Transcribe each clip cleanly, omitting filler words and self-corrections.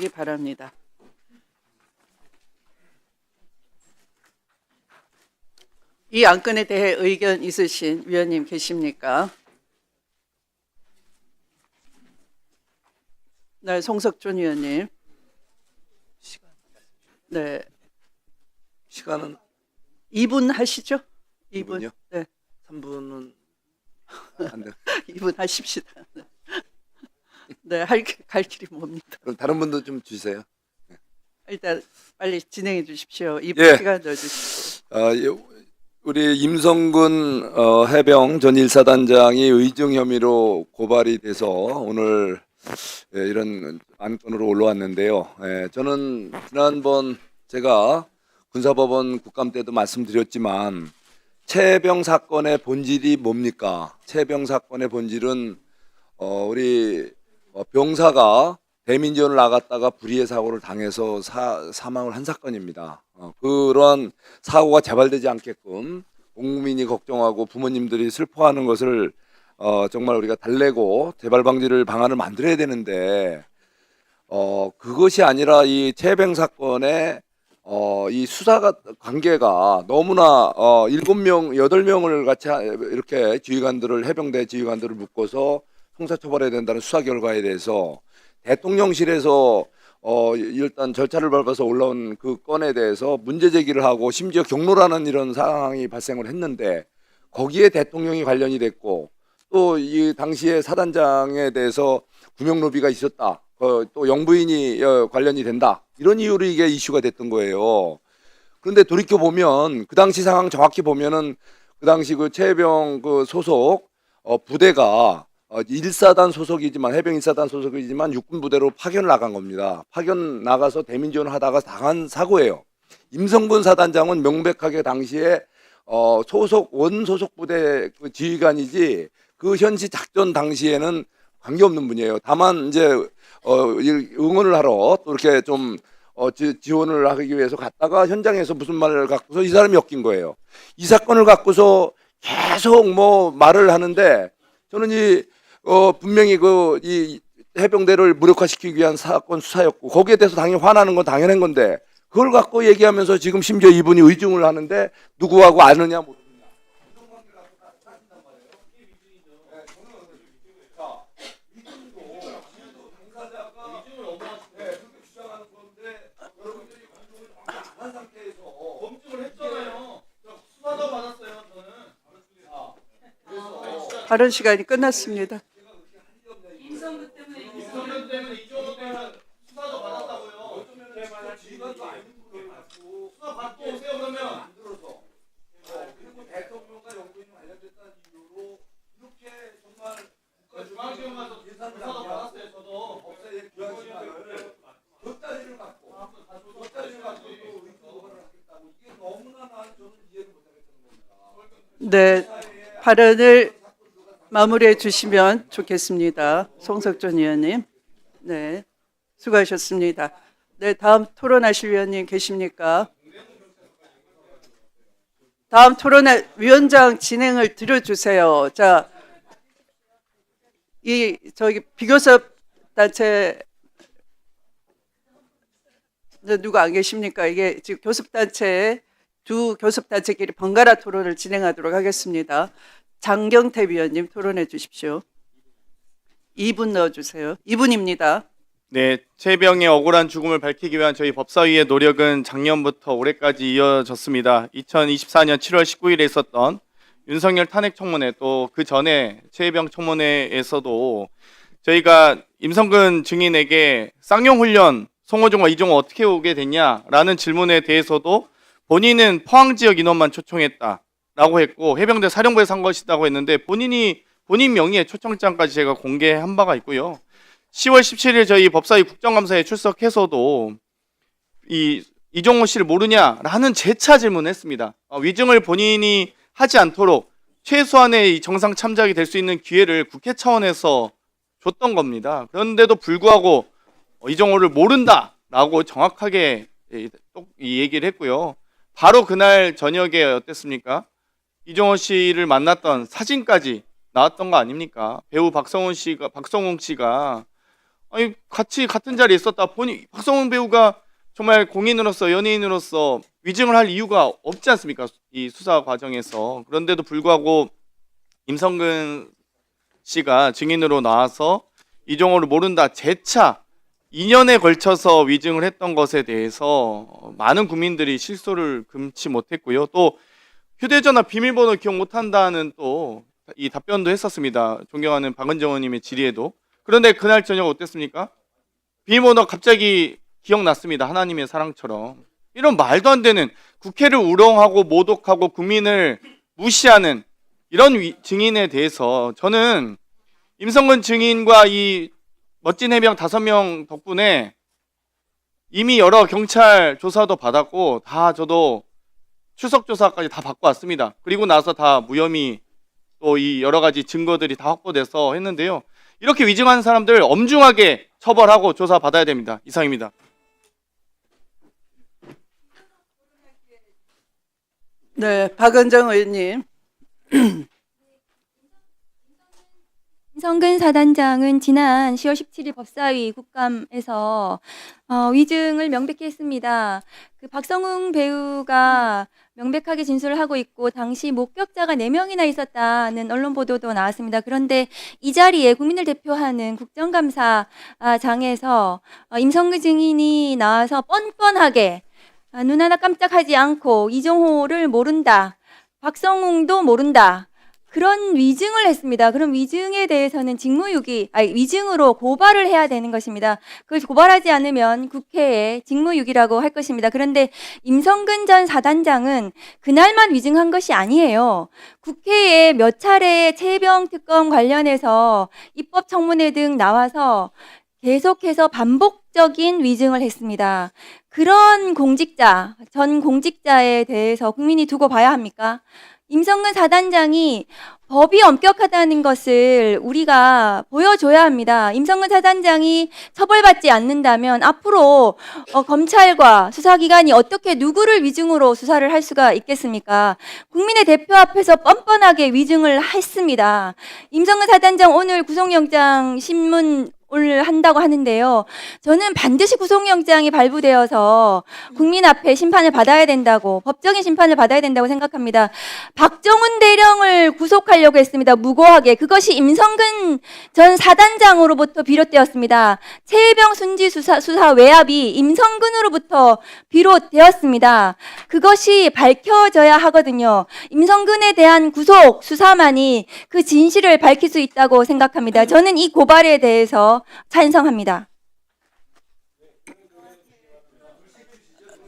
주시기 바랍니다. 이 안건에 대해 의견 있으신 위원님 계십니까? 네, 송석준 위원님. 네, 시간은 2분 하시죠? 2분. 2분요? 네, 3분은 안 돼. 2분 하십시다. 네, 갈 길이 뭡니다. 그럼 다른 분도 좀 주세요. 일단 빨리 진행해 주십시오. 2분 예. 시간 더 주시고. 우리 임성근 해병 전 1사단장이 의중 혐의로 고발이 돼서 오늘 이런 안건으로 올라왔는데요. 저는 지난번 제가 군사법원 국감 때도 말씀드렸지만 최해병 사건의 본질이 뭡니까? 최해병 사건의 본질은 우리 병사가 대민지원을 나갔다가 불의의 사고를 당해서 사망을 한 사건입니다. 그러한 사고가 재발되지 않게끔 온 국민이 걱정하고 부모님들이 슬퍼하는 것을 정말 우리가 달래고 재발 방지를 방안을 만들어야 되는데 그것이 아니라 이 최해병 사건의 이 수사 관계가 너무나 7명, 8명을 같이 이렇게 지휘관들을 해병대 지휘관들을 묶어서 형사처벌해야 된다는 수사 결과에 대해서 대통령실에서 일단 절차를 밟아서 올라온 그 건에 대해서 문제 제기를 하고 심지어 경로라는 이런 상황이 발생을 했는데 거기에 대통령이 관련이 됐고 또 이 당시에 사단장에 대해서 구명로비가 있었다. 또 영부인이 관련이 된다. 이런 이유로 이게 이슈가 됐던 거예요. 그런데 돌이켜 보면 그 당시 상황 정확히 보면은 그 당시 그 최해병 그 소속 부대가 1사단 소속이지만 해병 1사단 소속이지만 육군 부대로 파견을 나간 겁니다. 파견 나가서 대민지원을 하다가 당한 사고예요. 임성근 사단장은 명백하게 당시에 소속 원소속 부대 그 지휘관이지 그 현시 작전 당시에는 관계없는 분이에요. 다만 이제 응원을 하러 또 이렇게 좀 지원을 하기 위해서 갔다가 현장에서 무슨 말을 갖고서 이 사람이 엮인 거예요. 이 사건을 갖고서 계속 뭐 말을 하는데 저는 분명히 이 해병대를 무력화시키기 위한 사건 수사였고 거기에 대해서 당연히 화나는 건 당연한 건데 그걸 갖고 얘기하면서 지금 심지어 이분이 의중을 하는데 누구하고 아느냐 모르느냐 이런 관계를 갖고 따진단 말이에요. 이게 위증이죠. 네, 저는 위증도 당사자가 위증을 엄호하시고 그렇게 주장하는 건데 여러분들이 검증을 정확히 안 한 상태에서 검증을 했잖아요. 수사도 받았어요. 저는 발언 시간이 끝났습니다. 임성근 때문에 이종호 때문에 수사도 받았다고요. 지휘관도 아닌 분을 갖고 수사 받고 오세요 그러면 안 들어서 그리고 대통령과 영부인이 관련됐다는 이유로 이렇게 정말 중앙지원 가서 예산을 받았어요. 저도 법사위에 기관시간을 돗자리를 갖고 돗자리를 갖고 또 의료보호를 하겠다고 이게 너무나 저는 이해를 못하겠다는 겁니다. 네, 발언을 마무리해 주시면 좋겠습니다. 송석준 위원님. 네, 수고하셨습니다. 네, 다음 토론하실 위원님 계십니까? 다음 토론회 위원장 진행을 들어주세요. 자, 저기 비교섭 단체 누가 안 계십니까? 이게 지금 교섭단체 두 교섭단체끼리 번갈아 토론을 진행하도록 하겠습니다. 장경태 위원님 토론해 주십시오. 2분 넣어주세요. 2분입니다. 네, 최해병의 억울한 죽음을 밝히기 위한 저희 법사위의 노력은 작년부터 올해까지 이어졌습니다. 2024년 7월 19일에 있었던 윤석열 탄핵 청문회 또 그 전에 최해병 청문회에서도 저희가 임성근 증인에게 쌍용 훈련 송호종과 이종호 어떻게 오게 됐냐라는 질문에 대해서도 본인은 포항 지역 인원만 초청했다라고 했고 해병대 사령부에서 한 것이라고 했는데 본인 명의의 초청장까지 제가 공개한 바가 있고요. 10월 17일 저희 법사위 국정감사에 출석해서도 이종호 씨를 모르냐라는 재차 질문을 했습니다. 위증을 본인이 하지 않도록 최소한의 이 정상 참작이 될 수 있는 기회를 국회 차원에서 줬던 겁니다. 그런데도 불구하고 이종호를 모른다라고 정확하게 이 얘기를 했고요. 바로 그날 저녁에 어땠습니까? 이종호 씨를 만났던 사진까지 나왔던 거 아닙니까? 배우 박성웅 씨가 아니 같이 같은 자리에 있었다 보니 박성웅 배우가 정말 공인으로서 연예인으로서 위증을 할 이유가 없지 않습니까? 이 수사 과정에서. 그런데도 불구하고 임성근 씨가 증인으로 나와서 이종호를 모른다 재차 2년에 걸쳐서 위증을 했던 것에 대해서 많은 국민들이 실소를 금치 못했고요. 또 휴대전화 비밀번호 기억 못한다는 또 이 답변도 했었습니다. 존경하는 박은정 의원님의 질의에도. 그런데 그날 저녁 어땠습니까? 비밀번호 갑자기 기억났습니다. 하나님의 사랑처럼. 이런 말도 안 되는 국회를 우롱하고 모독하고 국민을 무시하는 이런 증인에 대해서 저는 임성근 증인과 이 멋진 해병 5명 덕분에 이미 여러 경찰 조사도 받았고 다 저도 출석 조사까지 다 받고 왔습니다. 그리고 나서 다 무혐의 또 이 여러 가지 증거들이 다 확보돼서 했는데요. 이렇게 위증하는 사람들 엄중하게 처벌하고 조사 받아야 됩니다. 이상입니다. 네, 박은정 의원님. 임성근 사단장은 지난 10월 17일 법사위 국감에서 위증을 명백히 했습니다. 그 박성웅 배우가 명백하게 진술을 하고 있고 당시 목격자가 4명이나 있었다는 언론 보도도 나왔습니다. 그런데 이 자리에 국민을 대표하는 국정감사장에서 임성근 증인이 나와서 뻔뻔하게 눈 하나 깜짝하지 않고 이종호를 모른다, 박성웅도 모른다, 그런 위증을 했습니다. 그럼 위증에 대해서는 위증으로 고발을 해야 되는 것입니다. 그걸 고발하지 않으면 국회에 직무유기라고 할 것입니다. 그런데 임성근 전 사단장은 그날만 위증한 것이 아니에요. 국회에 몇 차례 최혜병 특검 관련해서 입법청문회 등 나와서 계속해서 반복적인 위증을 했습니다. 그런 전 공직자에 대해서 국민이 두고 봐야 합니까? 임성근 사단장이 법이 엄격하다는 것을 우리가 보여줘야 합니다. 임성근 사단장이 처벌받지 않는다면 앞으로 검찰과 수사기관이 어떻게 누구를 위증으로 수사를 할 수가 있겠습니까? 국민의 대표 앞에서 뻔뻔하게 위증을 했습니다. 임성근 사단장 오늘 구속영장 신문 오늘 한다고 하는데요. 저는 반드시 구속영장이 발부되어서 국민 앞에 심판을 받아야 된다고, 법적인 심판을 받아야 된다고 생각합니다. 박정훈 대령을 구속하려고 했습니다. 무고하게. 그것이 임성근 전 사단장으로부터 비롯되었습니다. 최혜병 순지 수사 외압이 임성근으로부터 비롯되었습니다. 그것이 밝혀져야 하거든요. 임성근에 대한 구속 수사만이 그 진실을 밝힐 수 있다고 생각합니다. 저는 이 고발에 대해서 찬성합니다.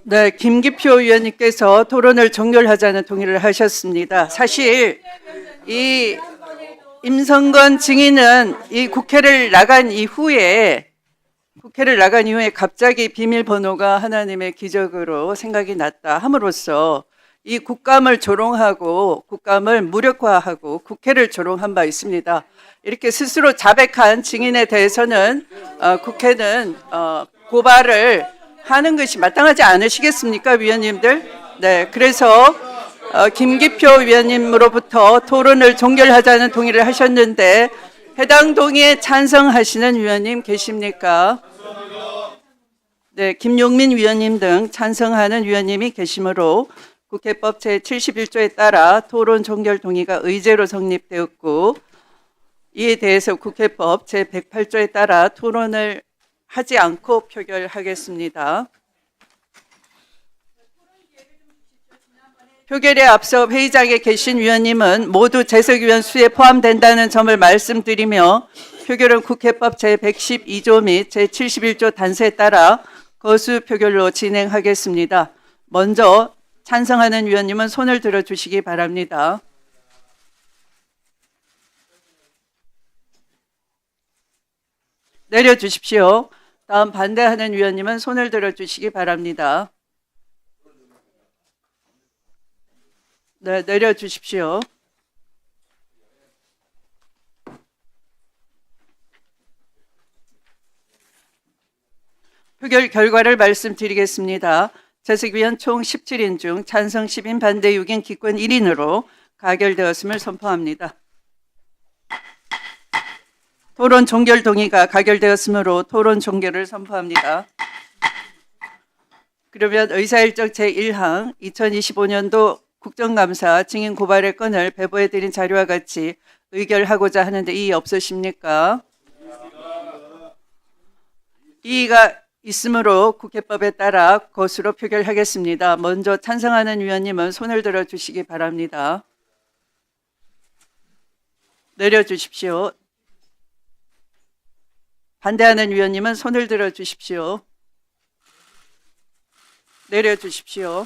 네, 김기표 의원님께서 토론을 종결하자는 동의를 하셨습니다. 사실 이 임성근 증인은 이 국회를 나간 이후에 갑자기 비밀번호가 하나님의 기적으로 생각이 났다 함으로써 이 국감을 조롱하고 국감을 무력화하고 국회를 조롱한 바 있습니다. 이렇게 스스로 자백한 증인에 대해서는 국회는 고발을 하는 것이 마땅하지 않으시겠습니까, 위원님들? 네, 그래서 김기표 위원님으로부터 토론을 종결하자는 동의를 하셨는데 해당 동의에 찬성하시는 위원님 계십니까? 네, 김용민 위원님 등 찬성하는 위원님이 계시므로 국회법 제71조에 따라 토론 종결 동의가 의제로 성립되었고 이에 대해서 국회법 제108조에 따라 토론을 하지 않고 표결하겠습니다. 표결에 앞서 회의장에 계신 위원님은 모두 재석위원 수에 포함된다는 점을 말씀드리며 표결은 국회법 제112조 및 제71조 단서에 따라 거수 표결로 진행하겠습니다. 먼저 찬성하는 위원님은 손을 들어주시기 바랍니다. 내려주십시오. 다음 반대하는 위원님은 손을 들어주시기 바랍니다. 네, 내려주십시오. 표결 결과를 말씀드리겠습니다. 재석위원 총 17인 중 찬성 10인, 반대 6인, 기권 1인으로 가결되었음을 선포합니다. 토론 종결 동의가 가결되었으므로 토론 종결을 선포합니다. 그러면 의사일정 제1항 2025년도 국정감사 증인 고발의 건을 배부해드린 자료와 같이 의결하고자 하는데 이의 없으십니까? 이의가 있으므로 국회법에 따라 것으로 표결하겠습니다. 먼저 찬성하는 위원님은 손을 들어주시기 바랍니다. 내려주십시오. 반대하는 위원님은 손을 들어주십시오. 내려주십시오.